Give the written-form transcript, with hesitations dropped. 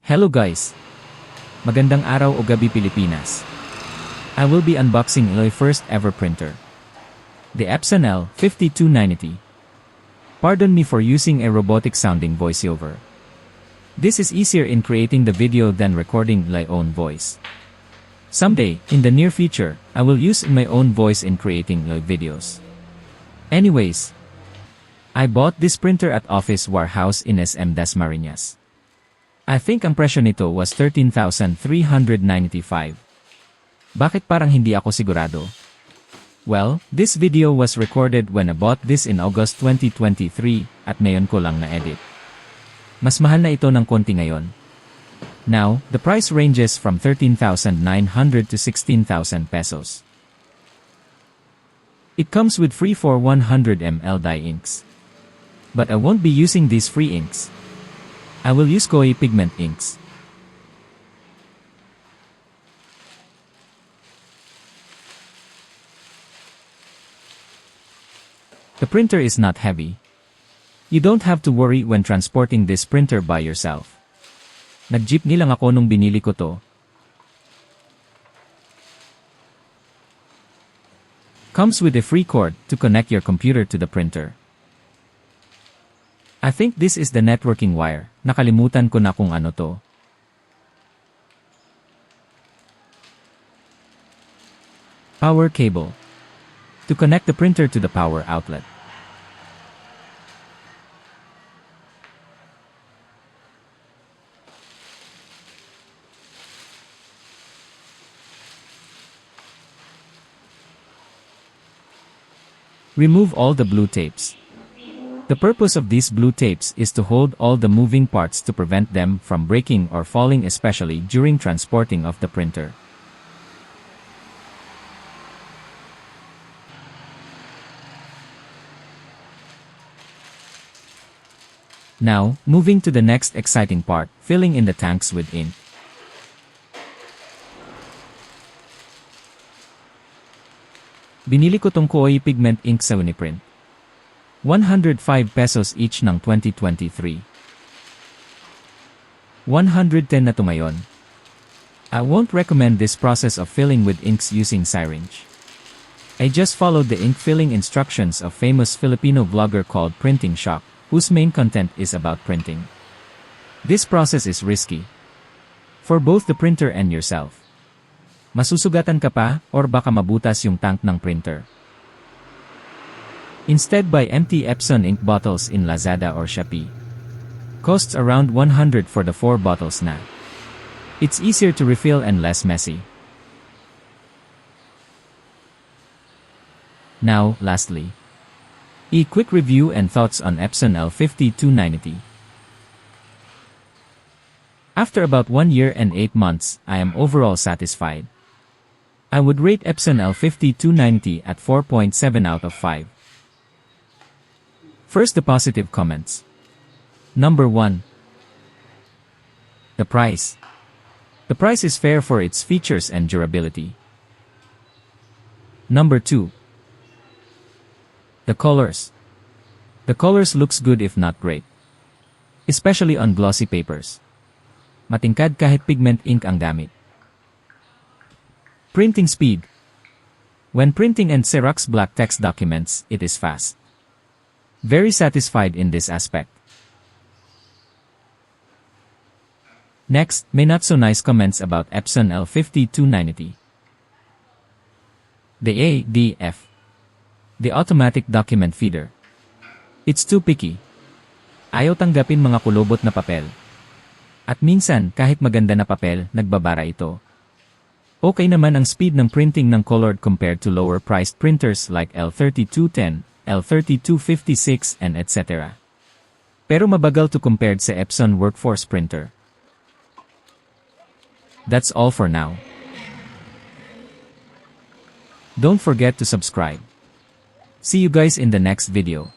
Hello guys! Magandang araw o gabi Pilipinas. I will be unboxing my first ever printer. The Epson L-5290. Pardon me for using a robotic sounding voiceover. This is easier in creating the video than recording my own voice. Someday, in the near future, I will use my own voice in creating my videos. Anyways, I bought this printer at Office Warehouse in SM Dasmariñas. I think ang presyo nito was 13,395. Bakit parang hindi ako sigurado? Well, this video was recorded when I bought this in August 2023 at ngayon ko lang na-edit. Mas mahal na ito ng konti ngayon. Now, the price ranges from 13,900 to 16,000 pesos. It comes with free for 100 ml dye inks. But I won't be using these free inks. I will use koi pigment inks. The printer is not heavy. You don't have to worry when transporting this printer by yourself. Nag-jeepney lang ako nung binili ko to. Comes with a free cord to connect your computer to the printer. I think this is the networking wire. Nakalimutan ko na kung ano to. Power cable. To connect the printer to the power outlet. Remove all the blue tapes. The purpose of these blue tapes is to hold all the moving parts to prevent them from breaking or falling, especially during transporting of the printer. Now, moving to the next exciting part, filling in the tanks with ink. Binili ko tong koi pigment ink sa Uniprint. 105 pesos each ng 2023. 110 na to ngayon. I won't recommend this process of filling with inks using syringe. I just followed the ink filling instructions of famous Filipino vlogger called Printing Shock, whose main content is about printing. This process is risky. For both the printer and yourself. Masusugatan ka pa, or baka mabutas yung tank ng printer. Instead, buy empty Epson ink bottles in Lazada or Shopee. Costs around 100 for the 4 bottles na. It's easier to refill and less messy. Now, lastly, a quick review and thoughts on Epson L-5290. After about 1 year and 8 months, I am overall satisfied. I would rate Epson L-5290 at 4.7 out of 5. First, the positive comments. Number 1. The price. The price is fair for its features and durability. Number 2. The colors. The colors looks good if not great. Especially on glossy papers. Matingkad kahit pigment ink ang gamit. Printing speed. When printing and Xerox black text documents, it is fast. Very satisfied in this aspect. Next, may not so nice comments about Epson L-5290. The ADF. The automatic document feeder. It's too picky. Ayaw tanggapin mga kulubot na papel. At minsan, kahit maganda na papel, nagbabara ito. Okay naman ang speed ng printing ng colored compared to lower-priced printers like L-3210, L-3256 and etc. Pero mabagal to compared sa Epson Workforce printer. That's all for now. Don't forget to subscribe. See you guys in the next video.